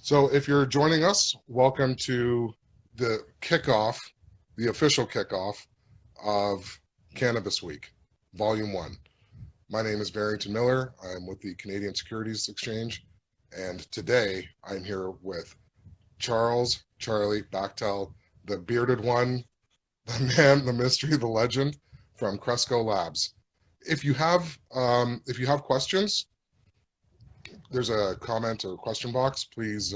So if you're joining us, welcome to the kickoff, the official kickoff of Cannabis Week, Volume 1. My name is Barrington Miller. I'm with the Canadian Securities Exchange, and today I'm here with Charlie Bachtell, the bearded one, the man, the mystery, the legend from Cresco Labs. If you have questions, there's a comment or question box. Please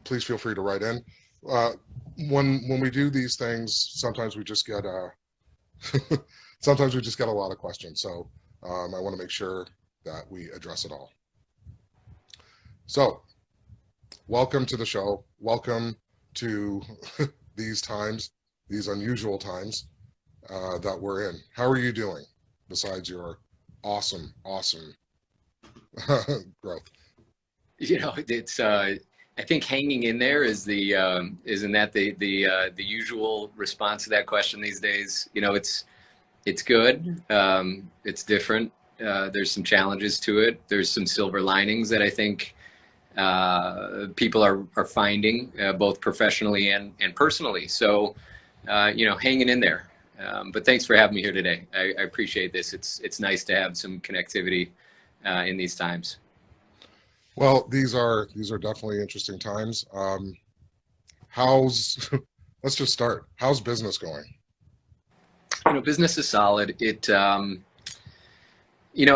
feel free to write in. Uh, when we do these things, sometimes we just get sometimes we just get a lot of questions. So I want to make sure that we address it all. So welcome to the show. Welcome to these times, these unusual times that we're in. How are you doing besides your awesome growth? It's I think hanging in there is isn't that the usual response to that question these days? It's good. It's different. There's some challenges to it. There's some silver linings that I think people are finding both professionally and personally. So hanging in there. But thanks for having me here today. I appreciate this. It's nice to have some connectivity in these times. Well, these are definitely interesting times. How's let's just start. How's business going? Business is solid. I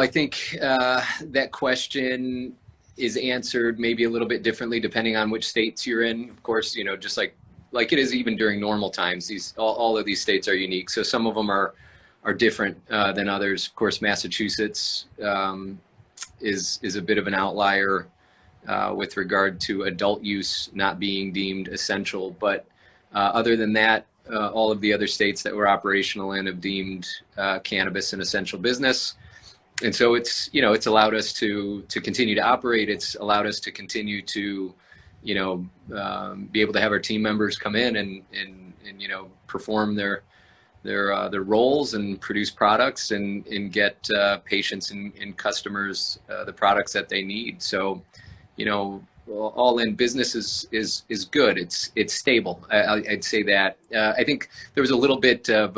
think that question is answered maybe a little bit differently depending on which states you're in. Of course, just like it is even during normal times. All of these states are unique. So some of them are different than others. Of course, Massachusetts is a bit of an outlier with regard to adult use not being deemed essential. But other than that, all of the other states that we're operational in have deemed cannabis an essential business. And so it's allowed us to continue to operate. It's allowed us to continue to, be able to have our team members come in and perform their roles and produce products and get patients and customers the products that they need. So, all in business is good. It's stable. I'd say that. I think there was a little bit of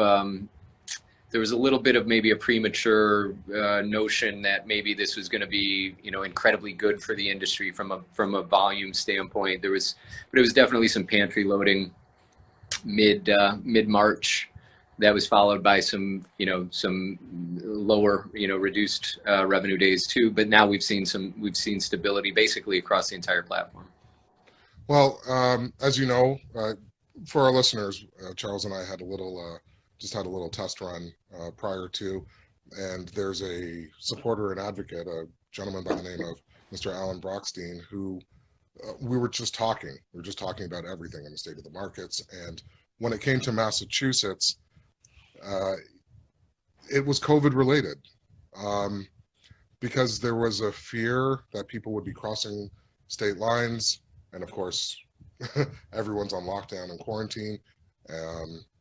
maybe a premature notion that maybe this was going to be incredibly good for the industry from a volume standpoint. But it was definitely some pantry loading mid March. That was followed by some lower, reduced revenue days too. But now we've seen stability basically across the entire platform. Well, as you know, for our listeners, Charles and I had a little test run prior to, and there's a supporter and advocate, a gentleman by the name of Mr. Alan Brockstein, who we were just talking. We were just talking about everything in the state of the markets, and when it came to Massachusetts. It was COVID related because there was a fear that people would be crossing state lines, and of course, everyone's on lockdown and quarantine.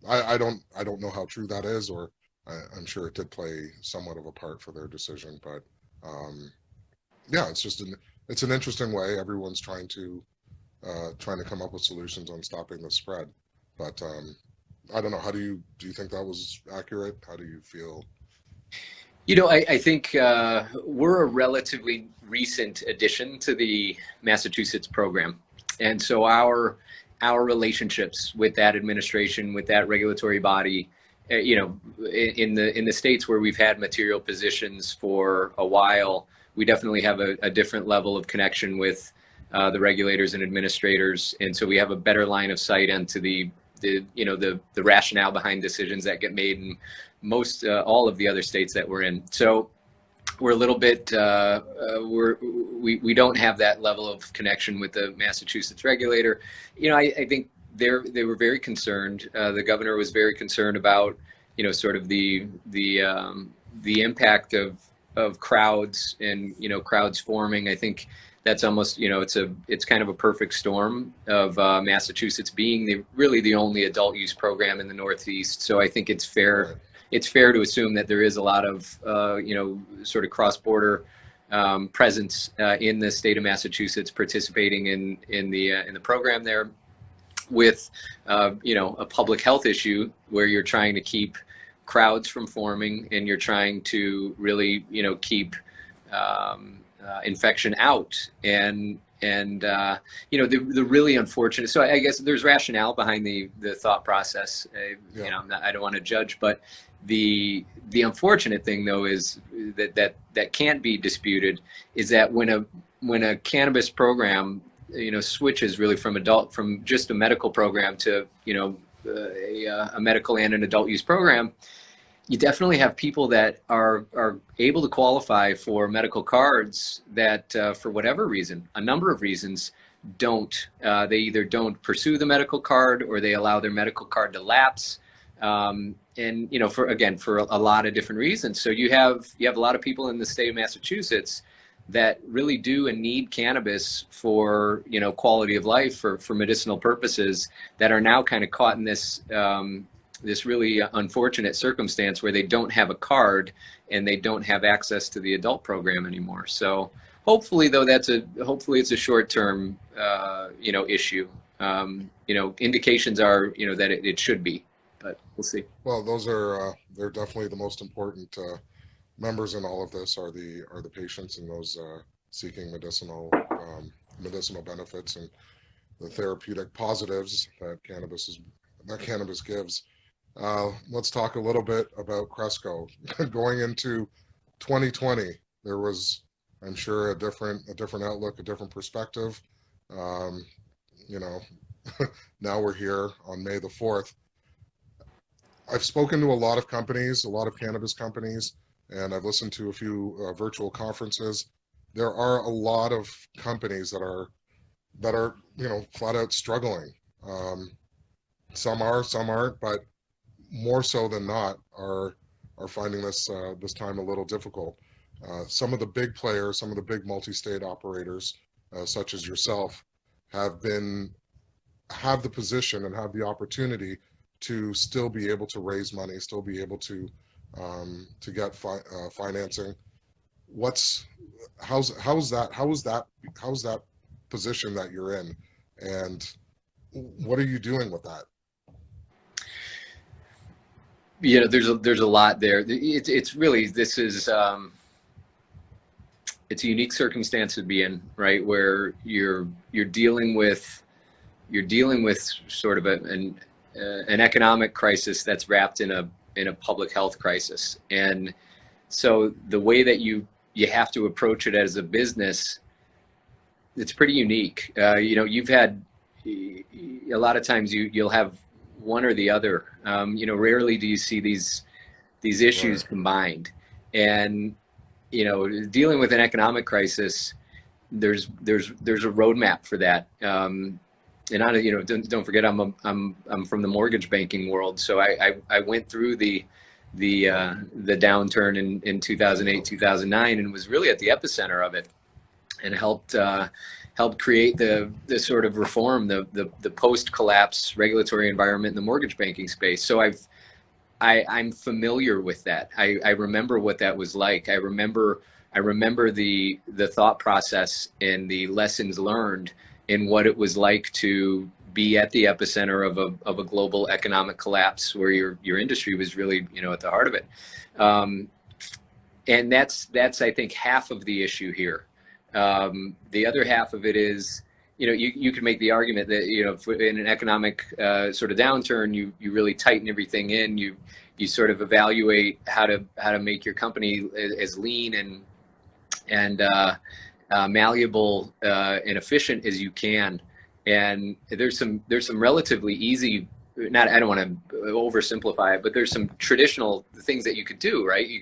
I don't know how true that is, or I'm sure it did play somewhat of a part for their decision. But yeah, it's an interesting way. Everyone's trying to come up with solutions on stopping the spread, but. I don't know. How do you think that was accurate? How do you feel? I think we're a relatively recent addition to the Massachusetts program. And so our relationships with that administration, with that regulatory body, in the states where we've had material positions for a while, we definitely have a different level of connection with the regulators and administrators. And so we have a better line of sight into the rationale behind decisions that get made in most all of the other states that we're in. So we're a little bit we don't have that level of connection with the Massachusetts regulator. I think they were very concerned. The governor was very concerned about sort of the impact of crowds and crowds forming. I think that's almost, it's kind of a perfect storm of Massachusetts being really the only adult use program in the Northeast. So I think it's fair to assume that there is a lot of, sort of cross-border presence in the state of Massachusetts, participating in the program there, with a public health issue where you're trying to keep crowds from forming, and you're trying to really keep infection out. And the really unfortunate, so I guess there's rationale behind the thought process. I don't want to judge, but the unfortunate thing though is that can't be disputed, is that when a cannabis program switches really from just a medical program to a medical and an adult use program, you definitely have people that are able to qualify for medical cards that for whatever reason, a number of reasons, don't. They either don't pursue the medical card, or they allow their medical card to lapse, and for a lot of different reasons. So you have a lot of people in the state of Massachusetts that really do and need cannabis for quality of life, for medicinal purposes, that are now kind of caught in this really unfortunate circumstance where they don't have a card and they don't have access to the adult program anymore. So hopefully, though, hopefully it's a short-term issue. Indications are that it should be, but we'll see. Well, those are they're definitely the most important members in all of this, are the patients and those seeking medicinal benefits and the therapeutic positives that cannabis gives. Let's talk a little bit about Cresco. Going into 2020, there was, I'm sure, a different outlook, a different perspective. Now we're here on May the 4th. I've spoken to a lot of companies, a lot of cannabis companies, and I've listened to a few virtual conferences. There are a lot of companies that are flat out struggling. Some are, some aren't, but more so than not are finding this time a little difficult. Some of the big players, some of the big multi-state operators, such as yourself, have the position and have the opportunity to still be able to raise money, still be able to get financing. How's that position that you're in, and what are you doing with that? There's a lot there. It's really, this is it's a unique circumstance to be in, right, where you're dealing with sort of an economic crisis that's wrapped in a public health crisis. And so the way that you have to approach it as a business, it's pretty unique. You've had a lot of times you'll have one or the other. Rarely do you see these issues combined. And dealing with an economic crisis, there's a roadmap for that. And don't forget, I'm from the mortgage banking world, so I went through the downturn in 2008, 2009, and was really at the epicenter of it, and helped create the sort of reform, the post-collapse regulatory environment in the mortgage banking space. So I'm familiar with that. I remember what that was like. I remember the thought process and the lessons learned in what it was like to be at the epicenter of a global economic collapse, where your industry was really at the heart of it. And that's I think half of the issue here. The other half of it is, you could make the argument that, in an economic sort of downturn, you really tighten everything in. You sort of evaluate how to make your company as lean and malleable and efficient as you can. And there's some relatively easy, I don't want to oversimplify it, but there's some traditional things that you could do, right? You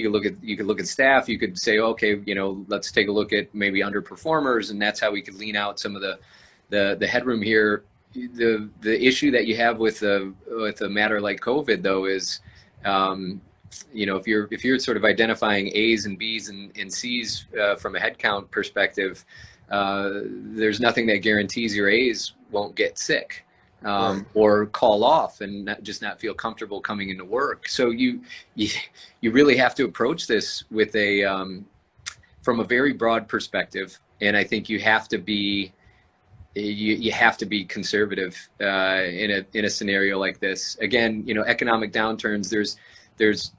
could look at staff. You could say, okay, let's take a look at maybe underperformers, and that's how we could lean out some of the headroom here. The issue that you have with a matter like COVID, though, is if you're sort of identifying A's and B's and C's from a headcount perspective, there's nothing that guarantees your A's won't get sick. Or call off and not feel comfortable coming into work. So you really have to approach this with from a very broad perspective, and I think you have to be you have to be conservative in a scenario like this. Again, you know, economic downturns. There's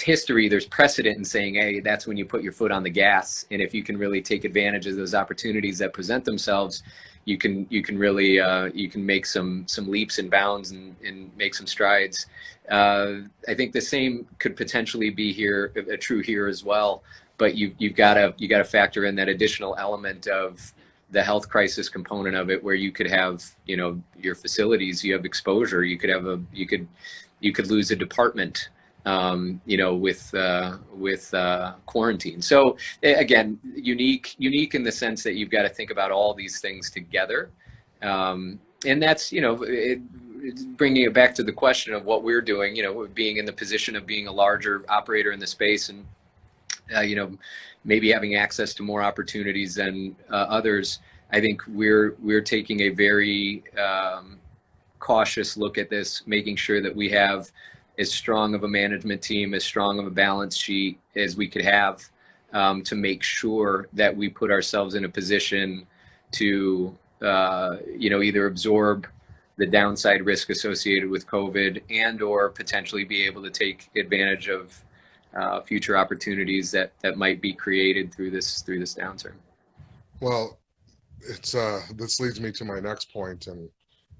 history, there's precedent in saying, hey, that's when you put your foot on the gas, and if you can really take advantage of those opportunities that present themselves, you can really you can make some leaps and bounds and make some strides. I think the same could potentially be true here as well. But you've got to factor in that additional element of the health crisis component of it, where you could have, you know, your facilities, you have exposure, you could lose a department, you know, with quarantine. So again, unique in the sense that you've got to think about all these things together, and that's, you know, bringing it back to the question of what we're doing. You know, being in the position of being a larger operator in the space, and you know, maybe having access to more opportunities than others. I think we're taking a very cautious look at this, making sure that we have as strong of a management team, as strong of a balance sheet as we could have, to make sure that we put ourselves in a position to, you know, either absorb the downside risk associated with COVID, and or potentially be able to take advantage of future opportunities that might be created through this downturn. Well, it's this leads me to my next point, and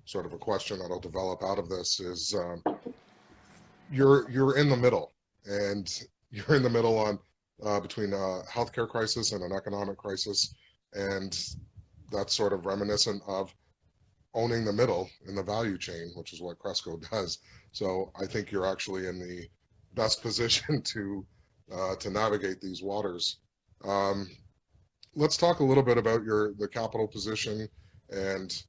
sort of a question that'll develop out of this is, you're in the middle, and you're in the middle on between a healthcare crisis and an economic crisis, and that's sort of reminiscent of owning the middle in the value chain, which is what Cresco does. So I think you're actually in the best position to navigate these waters. Let's talk a little bit about the capital position and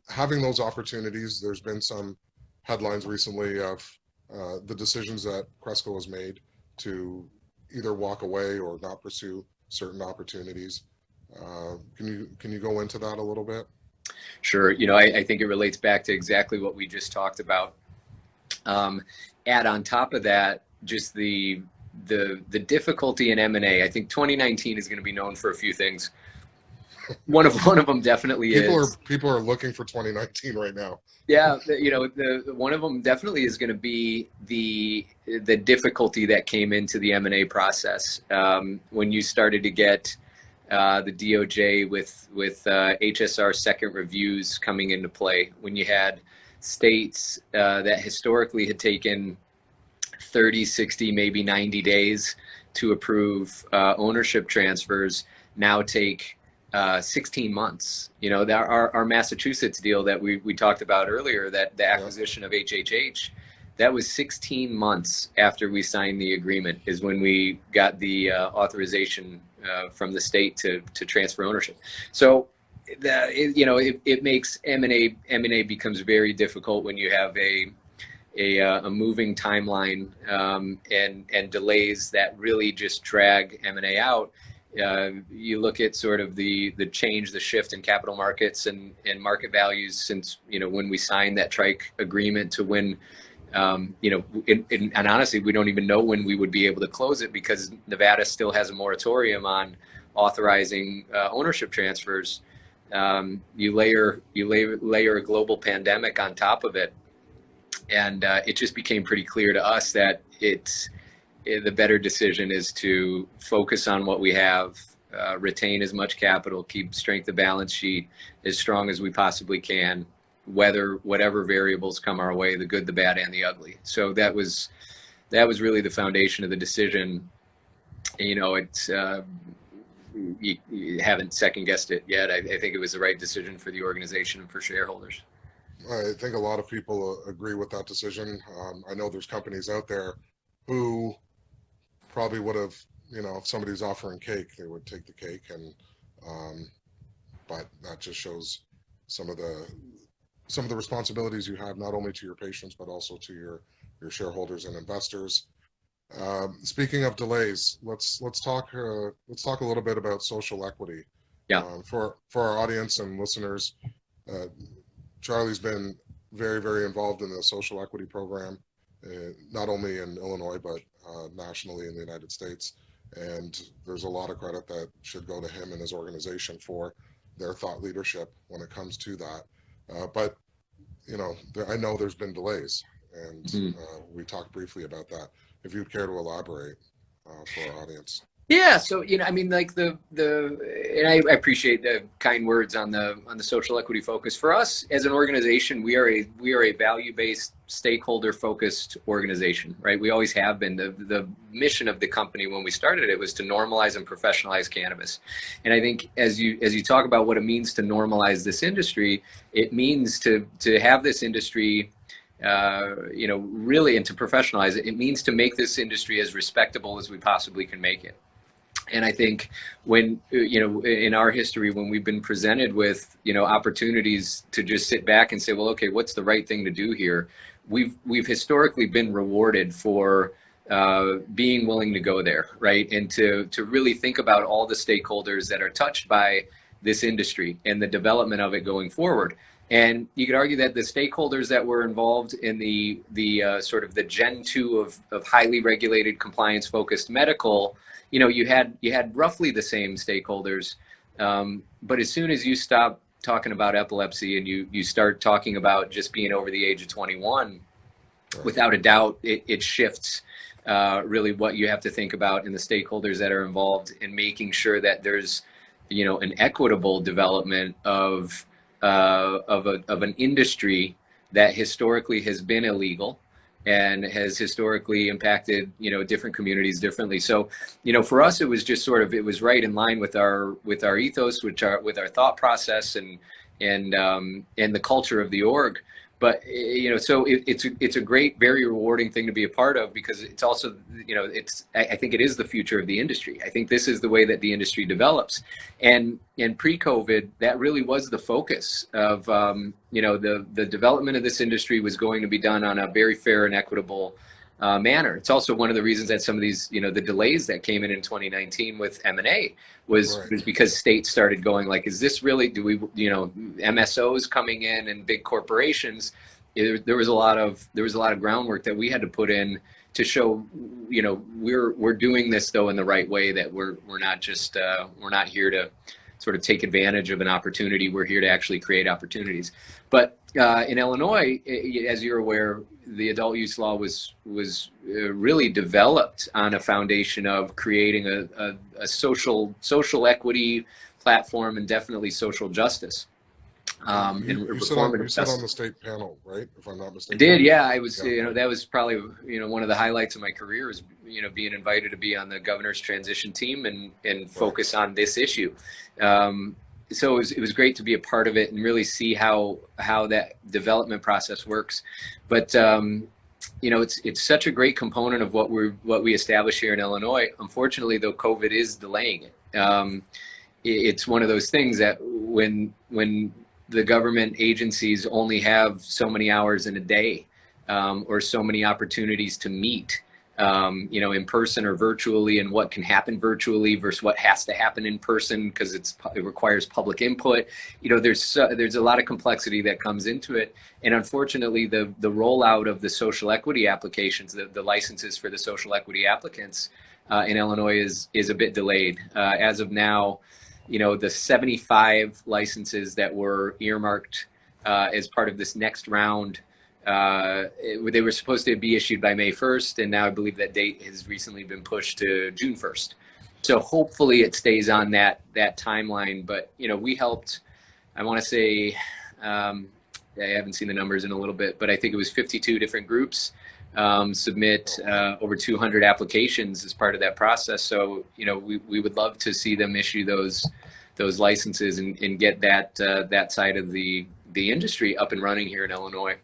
having those opportunities. There's been some headlines recently of the decisions that Cresco has made to either walk away or not pursue certain opportunities. Can you go into that a little bit? Sure. You know, I think it relates back to exactly what we just talked about. Add on top of that, just the difficulty in M&A. I think 2019 is going to be known for a few things. One of them definitely people are looking for 2019 right now. Yeah, you know, one of them definitely is going to be the difficulty that came into the M&A process when you started to get the DOJ with HSR second reviews coming into play. When you had states that historically had taken 30, 60, maybe 90 days to approve ownership transfers, now take 16 months. You know, our Massachusetts deal that we talked about earlier, that the acquisition of HHH, that was 16 months after we signed the agreement is when we got the authorization from the state to transfer ownership. So you know, it makes M&A becomes very difficult when you have a moving timeline and delays that really just drag M&A out. You look at sort of the change, the shift in capital markets and market values since, you know, when we signed that trike agreement to when, you know, and honestly, we don't even know when we would be able to close it because Nevada still has a moratorium on authorizing ownership transfers. You layer a global pandemic on top of it, and it just became pretty clear to us that the better decision is to focus on what we have, retain as much capital, keep strength of balance sheet as strong as we possibly can, whatever variables come our way, the good, the bad, and the ugly. So that was really the foundation of the decision. You know, it's you haven't second guessed it yet. I think it was the right decision for the organization and for shareholders. I think a lot of people agree with that decision. I know there's companies out there who probably would have, you know, if somebody's offering cake, they would take the cake, and but that just shows some of the responsibilities you have, not only to your patients but also to your shareholders and investors. Speaking of delays, let's talk a little bit about social equity. Yeah. For our audience and listeners, Charlie's been very, very involved in the social equity program not only in Illinois, but nationally in the United States. And there's a lot of credit that should go to him and his organization for their thought leadership when it comes to that. But, I know there's been delays, and we talked briefly about that. If you'd care to elaborate for our audience. Yeah, so I mean, like and I appreciate the kind words on the social equity focus. For us as an organization, we are a value-based, stakeholder-focused organization, right? We always have been. The mission of the company when we started it was to normalize and professionalize cannabis. And I think as you talk about what it means to normalize this industry, it means to have this industry really, and to professionalize it, it means to make this industry as respectable as we possibly can make it. And I think when, in our history, when we've been presented with, opportunities to just sit back and say, well, okay, what's the right thing to do here? We've historically been rewarded for being willing to go there, right? And to really think about all the stakeholders that are touched by this industry and the development of it going forward. And you could argue that the stakeholders that were involved in the sort of the Gen 2 of highly regulated, compliance-focused medical, you had roughly the same stakeholders, but as soon as you stop talking about epilepsy and you start talking about just being over the age of 21, without a doubt, it shifts really what you have to think about and the stakeholders that are involved in making sure that there's an equitable development of an industry that historically has been illegal and has historically impacted different communities differently. So for us, it was just it was right in line with our ethos, with our thought process and the culture of the org. But so it's a great, very rewarding thing to be a part of, because it's also I think it is the future of the industry. I think this is the way that the industry develops, and pre-COVID, that really was the focus of the development of this industry was going to be done on a very fair and equitable manner. It's also one of the reasons that some of these the delays that came in 2019 with M&A was because states started going like, is this really, do we MSOs coming in and big corporations? There was a lot of groundwork that we had to put in to show we're doing this though in the right way, that we're not just we're not here to sort of take advantage of an opportunity. We're here to actually create opportunities. But in Illinois, as you're aware, the adult use law was really developed on a foundation of creating a social equity platform, and definitely social justice. You sit on the state panel, right? If I'm not mistaken. I did, yeah. I was, that was probably, one of the highlights of my career is, being invited to be on the governor's transition team and focus on this issue. So it was great to be a part of it and really see how that development process works. But it's such a great component of what we establish here in Illinois. Unfortunately, though, COVID is delaying it. It's one of those things that when the government agencies only have so many hours in a day, or so many opportunities to meet, in person or virtually, and what can happen virtually versus what has to happen in person because it requires public input. There's a lot of complexity that comes into it, and unfortunately, the rollout of the social equity applications, the licenses for the social equity applicants in Illinois is a bit delayed. As of now, the 75 licenses that were earmarked as part of this next round, they were supposed to be issued by May 1st, and now I believe that date has recently been pushed to June 1st. So hopefully it stays on that timeline. But we helped, I want to say, I haven't seen the numbers in a little bit, but I think it was 52 different groups submit over 200 applications as part of that process. So we would love to see them issue those licenses and get that side of the industry up and running here in Illinois.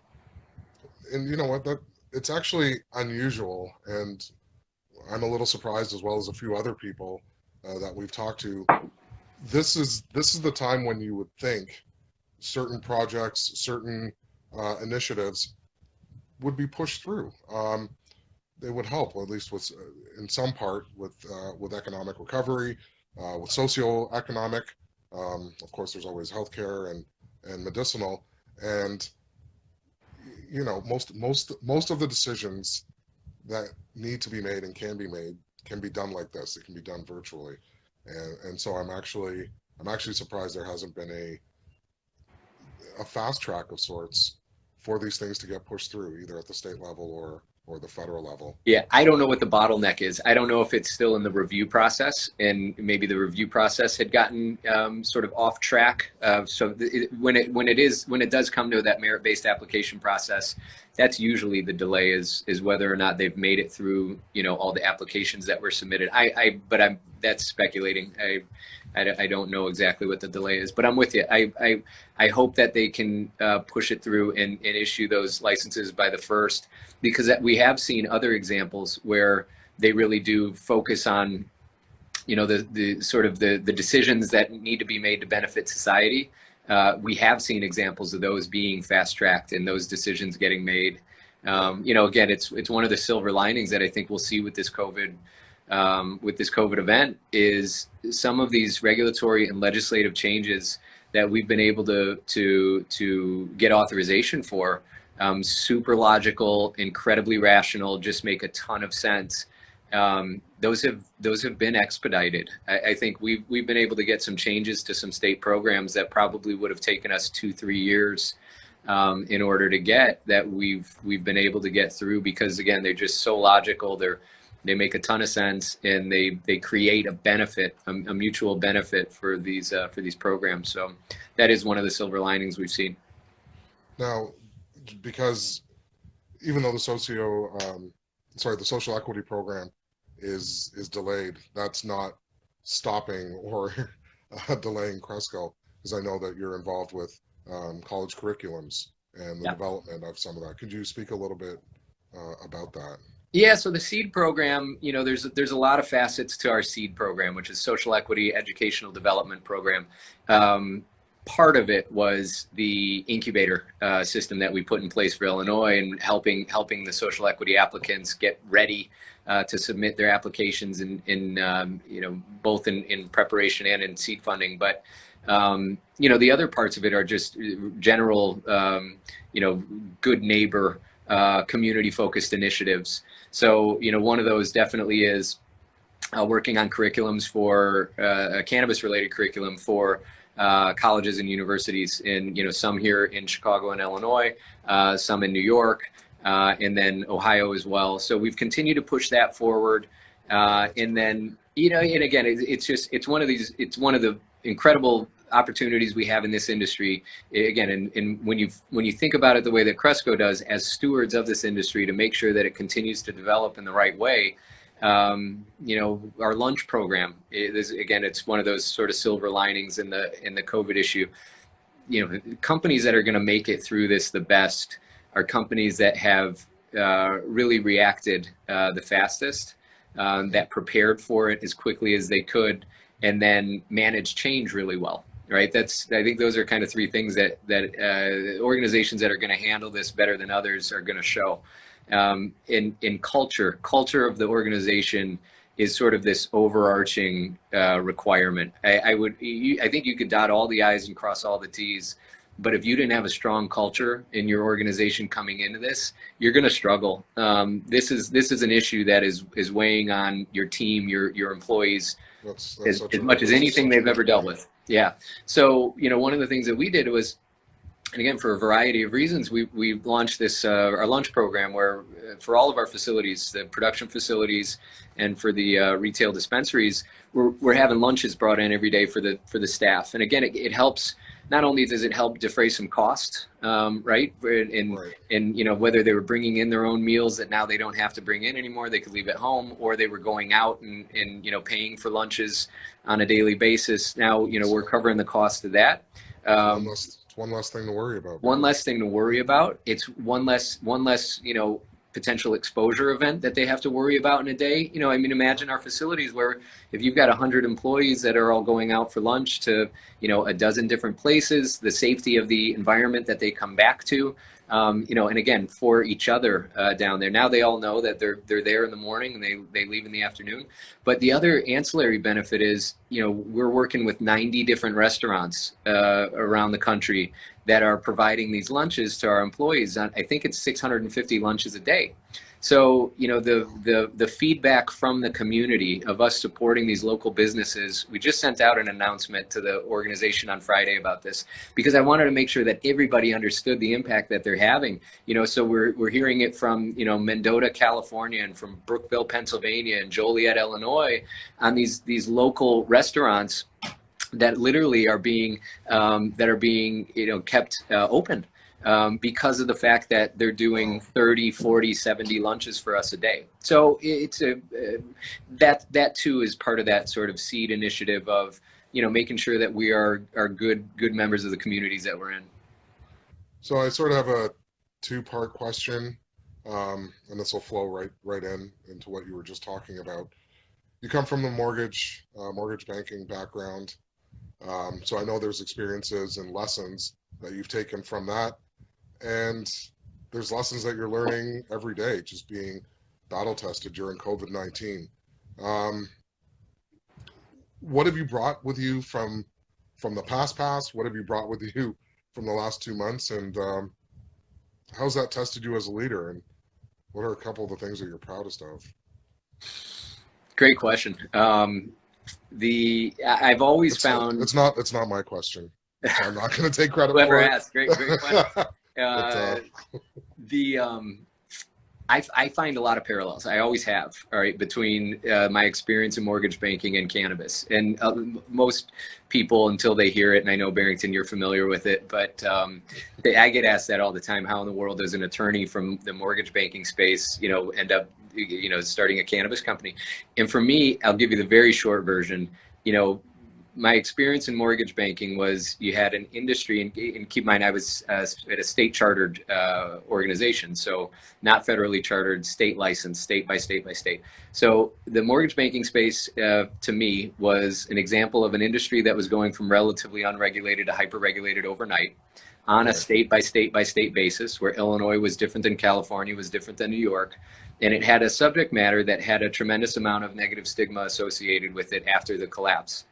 And you know what? It's actually unusual, and I'm a little surprised, as well as a few other people that we've talked to. This is the time when you would think certain projects, certain initiatives would be pushed through. They would help, or at least with, in some part, with economic recovery, with socioeconomic. Of course, there's always healthcare and medicinal. And you know, most of the decisions that need to be made and can be made can be done like this. It can be done virtually, and so I'm actually surprised there hasn't been a fast track of sorts for these things to get pushed through, either at the state level or the federal level. Yeah, I don't know what the bottleneck is. I don't know if it's still in the review process, and maybe the review process had gotten sort of off track. When it does come to that merit-based application process, that's usually the delay is whether or not they've made it through, you know, all the applications that were submitted. That's speculating. I don't know exactly what the delay is, but I'm with you. I hope that they can push it through and issue those licenses by the 1st, because we have seen other examples where they really do focus on, you know, the sort of the decisions that need to be made to benefit society. We have seen examples of those being fast-tracked and those decisions getting made. You know, again, it's one of the silver linings that I think we'll see with this COVID event is some of these regulatory and legislative changes that we've been able to get authorization for. Super logical, incredibly rational, just make a ton of sense. Those have been expedited. I think we've been able to get some changes to some state programs that probably would have taken us 2-3 years in order to get that we've been able to get through, because again, they're just so logical. They make a ton of sense, and they create a benefit, a mutual benefit for these programs. So that is one of the silver linings we've seen. Now, because even though the social equity program is delayed, that's not stopping or delaying Cresco, because I know that you're involved with college curriculums and the development of some of that. Could you speak a little bit about that? Yeah, so the SEED program, you know, there's a lot of facets to our SEED program, which is Social Equity Educational Development Program. Part of it was the incubator system that we put in place for Illinois, and helping the social equity applicants get ready to submit their applications in you know, both in preparation and in seed funding. But you know, the other parts of it are just general, you know, good neighbor, community-focused initiatives. So, you know, one of those definitely is working on curriculums for a cannabis-related curriculum for colleges and universities, and, you know, some here in Chicago and Illinois, some in New York, and then Ohio as well. So we've continued to push that forward, and then, you know, and again, it's one of the incredible opportunities we have in this industry. Again, and when you think about it the way that Cresco does, as stewards of this industry, to make sure that it continues to develop in the right way. You know, our lunch program is, again, it's one of those sort of silver linings in the COVID issue. You know, companies that are going to make it through this the best are companies that have really reacted the fastest, that prepared for it as quickly as they could, and then managed change really well. Right. I think those are kind of three things that organizations that are going to handle this better than others are going to show. In culture of the organization is sort of this overarching requirement. I think you could dot all the I's and cross all the T's, but if you didn't have a strong culture in your organization coming into this, you're going to struggle. This is an issue that is weighing on your team, your employees, as much as anything they've ever dealt with. Yeah. So, you know, one of the things that we did was, and again, for a variety of reasons, we launched this our lunch program, where for all of our facilities, the production facilities, and for the retail dispensaries, we're having lunches brought in every day for the staff. And again, it helps. Not only does it help defray some cost, right? And you know, whether they were bringing in their own meals that now they don't have to bring in anymore, they could leave at home, or they were going out and you know, paying for lunches on a daily basis. Now, you know, we're covering the cost of that. One less thing to worry about. One less thing to worry about. It's one less, you know, potential exposure event that they have to worry about in a day. You know, I mean, imagine our facilities where if you've got 100 employees that are all going out for lunch to, you know, a dozen different places, the safety of the environment that they come back to, and again, for each other down there. Now they all know that they're there in the morning and they leave in the afternoon. But the other ancillary benefit is, we're working with 90 different restaurants around the country that are providing these lunches to our employees. I think it's 650 lunches a day. So, the feedback from the community of us supporting these local businesses, we just sent out an announcement to the organization on Friday about this, because I wanted to make sure that everybody understood the impact that they're having. So we're hearing it from, Mendota, California, and from Brookville, Pennsylvania, and Joliet, Illinois, on these local restaurants that literally are being kept open. Because of the fact that they're doing 30, 40, 70 lunches for us a day. So it's that too is part of that sort of seed initiative of, making sure that we are good members of the communities that we're in. So I sort of have a two-part question, and this will flow right into what you were just talking about. You come from the mortgage banking background, so I know there's experiences and lessons that you've taken from that. And there's lessons that you're learning every day, just being battle tested during COVID-19. What have you brought with you from the past? What have you brought with you from the last 2 months? And how's that tested you as a leader? And what are a couple of the things that you're proudest of? Great question. I've always found it's not my question. I'm not going to take credit for it. Whoever asked, great question. I find a lot of parallels. I always have, all right, between my experience in mortgage banking and cannabis. And most people, until they hear it, and I know, Barrington, you're familiar with it, but I get asked that all the time. How in the world does an attorney from the mortgage banking space, end up, starting a cannabis company? And for me, I'll give you the very short version. My experience in mortgage banking was you had an industry, and keep in mind I was at a state chartered organization, so not federally chartered, state licensed, state by state by state. So the mortgage banking space to me was an example of an industry that was going from relatively unregulated to hyper-regulated overnight on a state by state by state basis, where Illinois was different than California, was different than New York. And it had a subject matter that had a tremendous amount of negative stigma associated with it after the collapse.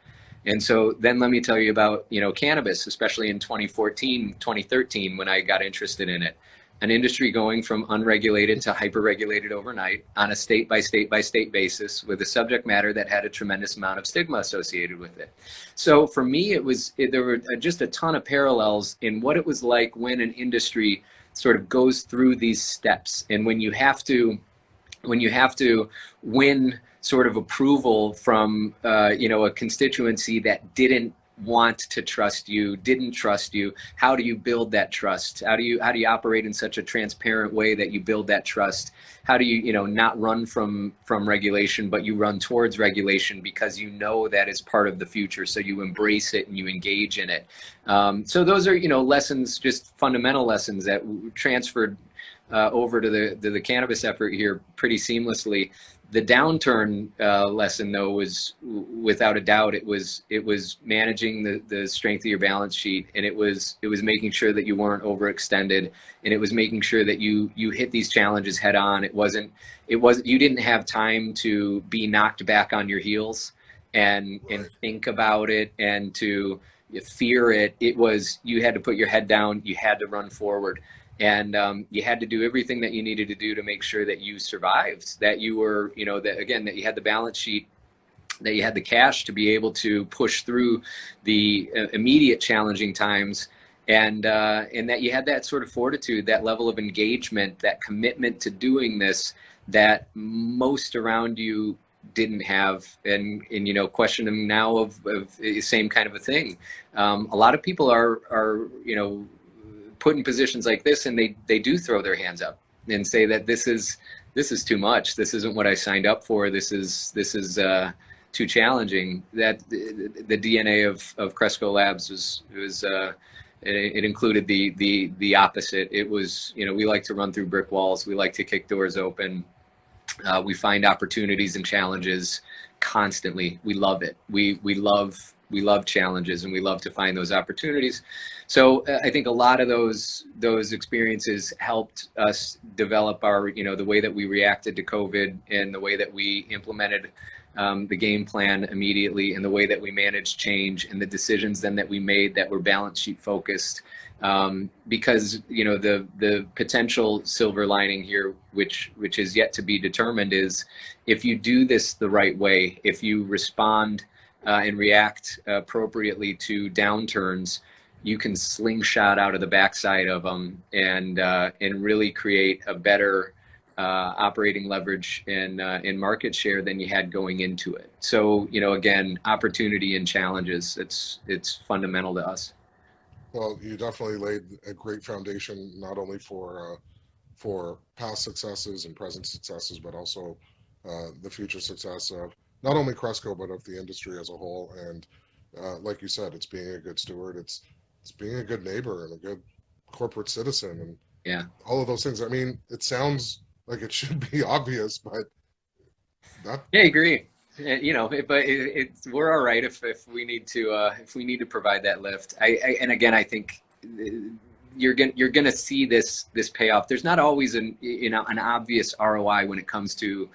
And so then let me tell you about, cannabis, especially in 2014, 2013, when I got interested in it. An industry going from unregulated to hyper-regulated overnight on a state by state by state basis with a subject matter that had a tremendous amount of stigma associated with it. So for me, there were just a ton of parallels in what it was like when an industry sort of goes through these steps. And when you have to win sort of approval from a constituency that didn't want to trust you, didn't trust you. How do you build that trust? How do you operate in such a transparent way that you build that trust? How do you not run from regulation, but you run towards regulation because that is part of the future, so you embrace it and you engage in it. So those are lessons, just fundamental lessons that transferred over to the cannabis effort here pretty seamlessly. The downturn lesson, though, was without a doubt, it was managing the strength of your balance sheet, and it was making sure that you weren't overextended, and it was making sure that you hit these challenges head on. You didn't have time to be knocked back on your heels and think about it and to fear it. You had to put your head down, you had to run forward. And you had to do everything that you needed to do to make sure that you survived, that you were, that you had the balance sheet, that you had the cash to be able to push through the immediate challenging times, and that you had that sort of fortitude, that level of engagement, that commitment to doing this that most around you didn't have, and question them now of the same kind of a thing. A lot of people are put in positions like this, and they do throw their hands up and say that this is too much. This isn't what I signed up for. This is too challenging. That the DNA of Cresco Labs was it included the opposite. It was, we like to run through brick walls. We like to kick doors open. We find opportunities and challenges constantly. We love it. We love love challenges and we love to find those opportunities. So I think a lot of those experiences helped us develop our, the way that we reacted to COVID and the way that we implemented the game plan immediately and the way that we managed change and the decisions then that we made that were balance sheet focused. Because the potential silver lining here, which is yet to be determined, is if you do this the right way, if you respond and react appropriately to downturns, you can slingshot out of the backside of them and really create a better operating leverage and market share than you had going into it. So again, opportunity and challenges, it's fundamental to us. Well, you definitely laid a great foundation, not only for past successes and present successes, but also the future success of not only Cresco, but of the industry as a whole. And like you said, it's being a good steward, it's being a good neighbor and a good corporate citizen, and all of those things. I mean, it sounds like it should be obvious, but I agree. But we're all right if we need to provide that lift. And again, I think you're gonna see this payoff. There's not always an obvious ROI when it comes to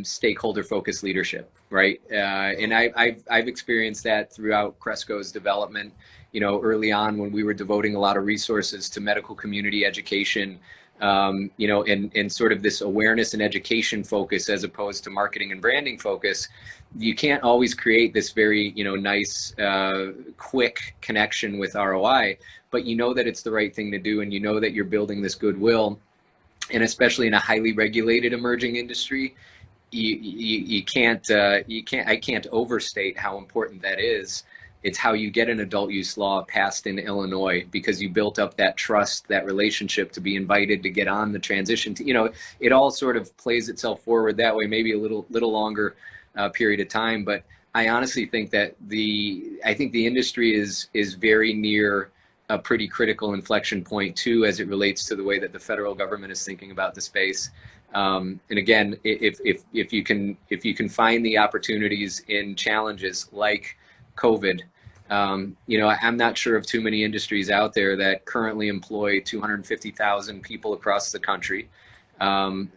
stakeholder-focused leadership, right? And I've experienced that throughout Cresco's development. Early on when we were devoting a lot of resources to medical community education. And sort of this awareness and education focus as opposed to marketing and branding focus, you can't always create this very, nice, quick connection with ROI, but that it's the right thing to do, and that you're building this goodwill, and especially in a highly regulated emerging industry, I can't overstate how important that is. It's how you get an adult use law passed in Illinois, because you built up that trust, that relationship to be invited to get on the transition to, it all sort of plays itself forward that way, maybe a little longer period of time. But I honestly think that the industry is very near a pretty critical inflection point too, as it relates to the way that the federal government is thinking about the space. And again, if you can find the opportunities in challenges like COVID, I'm not sure of too many industries out there that currently employ 250,000 people across the country. Sorry,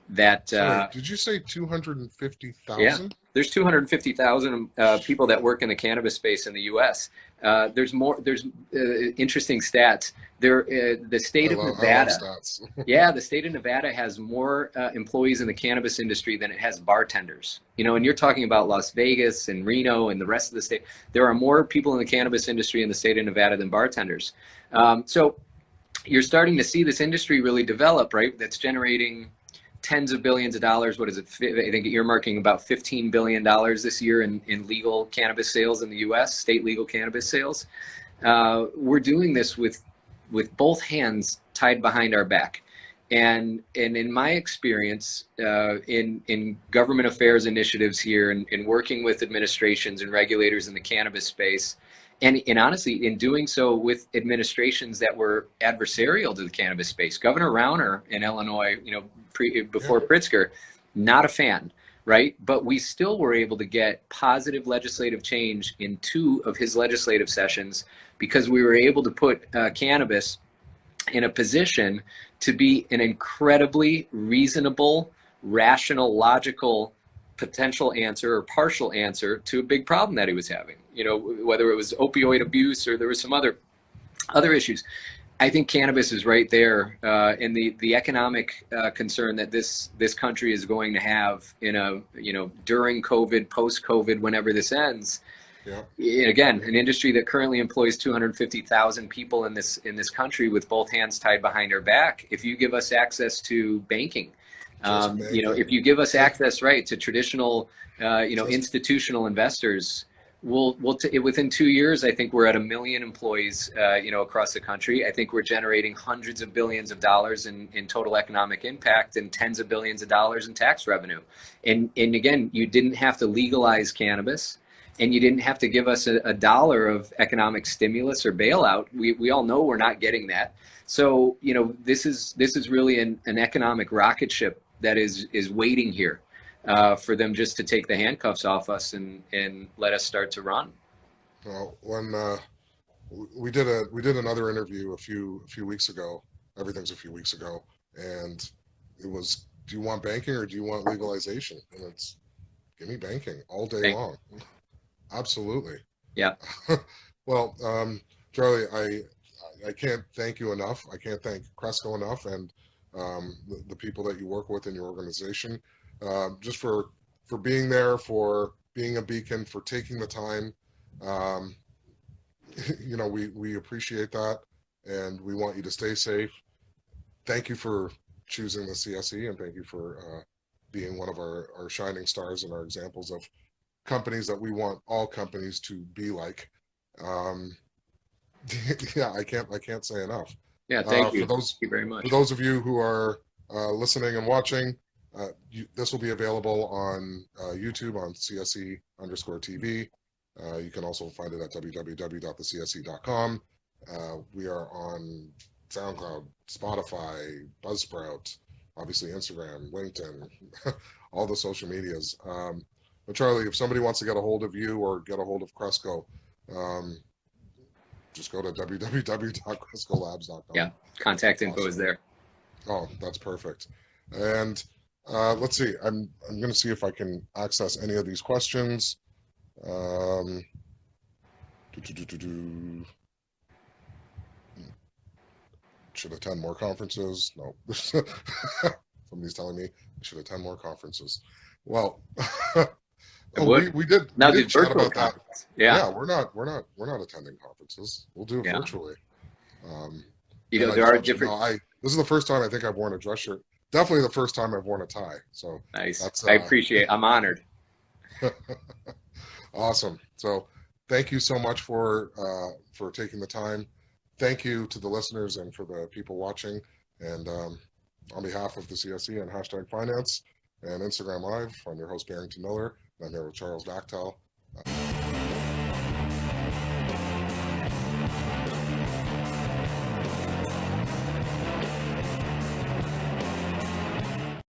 did you say 250,000? Yeah, there's 250,000 people that work in the cannabis space in the U.S. There's interesting stats. The state of Nevada. Yeah, the state of Nevada has more employees in the cannabis industry than it has bartenders. And you're talking about Las Vegas and Reno and the rest of the state. There are more people in the cannabis industry in the state of Nevada than bartenders. So you're starting to see this industry really develop, right? That's generating tens of billions of dollars. What is it? I think earmarking about $15 billion this year in legal cannabis sales in the U.S., state legal cannabis sales. We're doing this with both hands tied behind our back. And in my experience, in government affairs initiatives here and working with administrations and regulators in the cannabis space, and honestly, in doing so with administrations that were adversarial to the cannabis space, Governor Rauner in Illinois, before Pritzker, not a fan, right? But we still were able to get positive legislative change in 2 of his legislative sessions because we were able to put cannabis in a position to be an incredibly reasonable, rational, logical potential answer or partial answer to a big problem that he was having, whether it was opioid abuse or there was some other issues. I think cannabis is right there, and the economic concern that this country is going to have during COVID, post-COVID, whenever this ends. Yeah. Again, an industry that currently employs 250,000 people in this country with both hands tied behind our back. If you give us access to banking, if you give us access, right, to traditional, institutional investors, within 2 years, I think we're at 1 million employees, across the country. I think we're generating hundreds of billions of dollars in total economic impact and tens of billions of dollars in tax revenue. And again, you didn't have to legalize cannabis, and you didn't have to give us a dollar of economic stimulus or bailout. We all know we're not getting that. So, this is really an economic rocket ship that is waiting here. For them just to take the handcuffs off us and let us start to run. Well, when we did another interview a few weeks ago. Everything's a few weeks ago, and it was, do you want banking or do you want legalization? And it's, give me banking all day Thank, long. Absolutely. yeah, Well, Charlie, I can't thank you enough. I can't thank Cresco enough, and the people that you work with in your organization, just for being there, for being a beacon, for taking the time. Um, we appreciate that, and we want you to stay safe. Thank you for choosing the CSE, and thank you for being one of our shining stars and our examples of companies that we want all companies to be like. Um, yeah, I can't say enough. yeah. Thank For you. Thank those you very for much. those of you who are listening and watching, this will be available on YouTube on CSE_TV. You can also find it at www.thecse.com. We are on SoundCloud, Spotify, Buzzsprout, obviously Instagram, LinkedIn, all the social medias. But Charlie, if somebody wants to get a hold of you or get a hold of Cresco, um, just go to www.crescolabs.com. Yeah, contact info Awesome. is there. Oh, that's perfect. And let's see. I'm going to see if I can access any of these questions. Um, should attend more conferences. No. Somebody's telling me I should attend more conferences. Well, And oh, what we did now? These chat virtual about that. conferences. Yeah, Yeah, we're not attending conferences. We'll do it yeah. virtually. Um, You and know, I there just are want you to different. know, this is the first time I think I've worn a dress shirt. Definitely the first time I've worn a tie. So Nice. that's I appreciate. I'm honored. awesome. So thank you so much for taking the time. Thank you to the listeners and for the people watching. And on behalf of the CSE and hashtag finance and Instagram Live, I'm your host Barrington Miller. And I'm here with Charles Bachtell.